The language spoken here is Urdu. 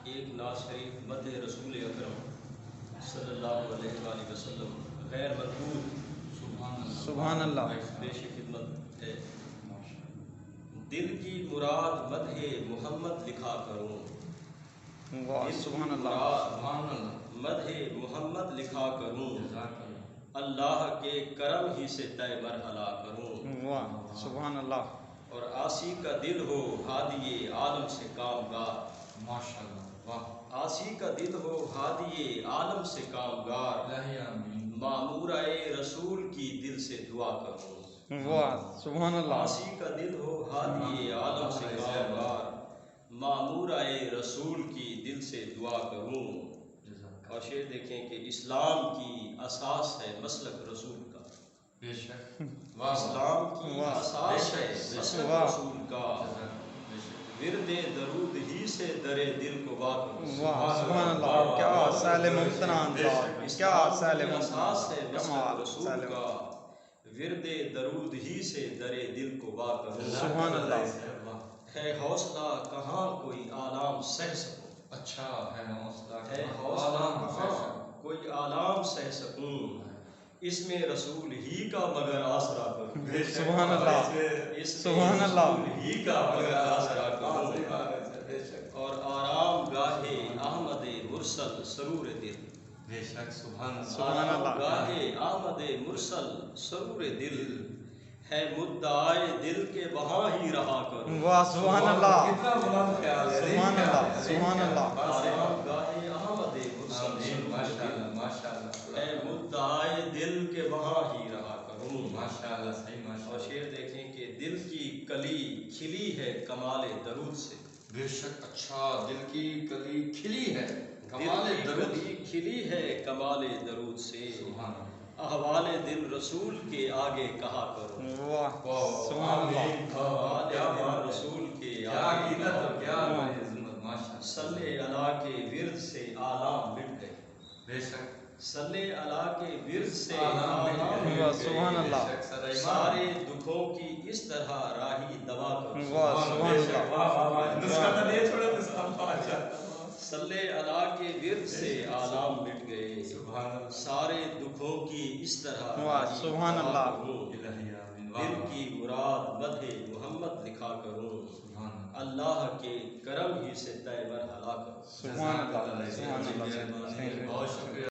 ایک نعت شریف مدح رسول اکرم صلی اللہ علیہ وآلہ وسلم غیر مربوط سبحان اللہ پیش خدمت ہے۔ دل کی مراد مدح محمد لکھا کروں، واہ سبحان اللہ مدح محمد لکھا کروں، اللہ کے کرم ہی سے طے مرحلہ کروں۔ واہ سبحان اللہ اور آسی کا دل ہو ہادی عالم سے کامگار، ماشاءاللہ واہ آسی کا دل ہو ہادی عالم سے کامگار، معمورہ رسول کی دل سے دعا کروں۔ واہ سبحان اللہ آسی کا دل ہو ہادی عالم سے کامگار، معمورہ رسول کی دل سے دعا کروں۔ اور شعر دیکھیں کہ اسلام کی اساس ہے مسلک رسول کا، بے شک اسلام کی اساس ہے مسلک رسول کا، ورد درود ہی سے در دل کو وا کروں۔ واہ سبحان اللہ کیا سال ممتنع انداز، کیا سال اساس ہے ممتنع مسلک کمال رسول سال کا، ورد درود ہی سے در دل کو وا کروں۔ سبحان اللہ ہے حوصلہ کہاں کوئی آلام سہ سکوں، اچھا ہے حوصلہ ہے حوصلہ کہاں کوئی آلام سہ سکوں، اس میں رسول ہی کا مگر آسرا کروں۔ سبحان اللہ اس سبحان میں اللہ رسول ہی کا مگر آسرا کروں، اور آرام گاہ احمد مرسل سرور دل، بے شک سبحان اللہ سبحان اللہ آرام گاہ احمد مرسل سرور دل، ہے مدعائے دل کے وہاں ہی رہا کروں۔ واہ سبحان اللہ کتنا بلند خیال ہے، سبحان اللہ سبحان اللہ آرام گاہ احمد مرسل ماشاءاللہ ماشاءاللہ ہے مدعائے دل کے وہاں ہی رہا کروں۔ ماشاءاللہ صحیح اور ماشاءاللہ شعر دیکھیں کہ دل کی کلی کھلی ہے کمال درود سے، بے شک اچھا دل کی کلی کھلی ہے کمال دل کی درود کلی کھلی ہے کمال درود سے، سبحان اللہ احوال دل رسول کے آگے کہا کروں۔ واہ سبحان اللہ احوال دل رسول کے کیا آگے عقیدت کہا اور کیا کروں۔ عظمت ماشاءاللہ صلی اللہ کے ورد سے آلام مٹ گئے، بے شک صلی اللہ کے ورد سے آلام آلام مٹ مٹ واہ گئے، سبحان اللہ بے شک سارا سارے دکھوں کی اس طرح راہی دوا کروں۔ واہ سبحان اللہ صلی اللہ کے ورد سے آلام مٹ گئے، سبحان اللہ سارے دکھوں کی اس طرح واہ راہی سبحان دوا اللہ کروں۔ الہی آمین دل کی مراد مدح محمد لکھا کروں، سبحان اللہ اللہ کے کرم ہی سے طے مرحلہ کروں۔ سبحان اللہ سبحان اللہ بہت شکریہ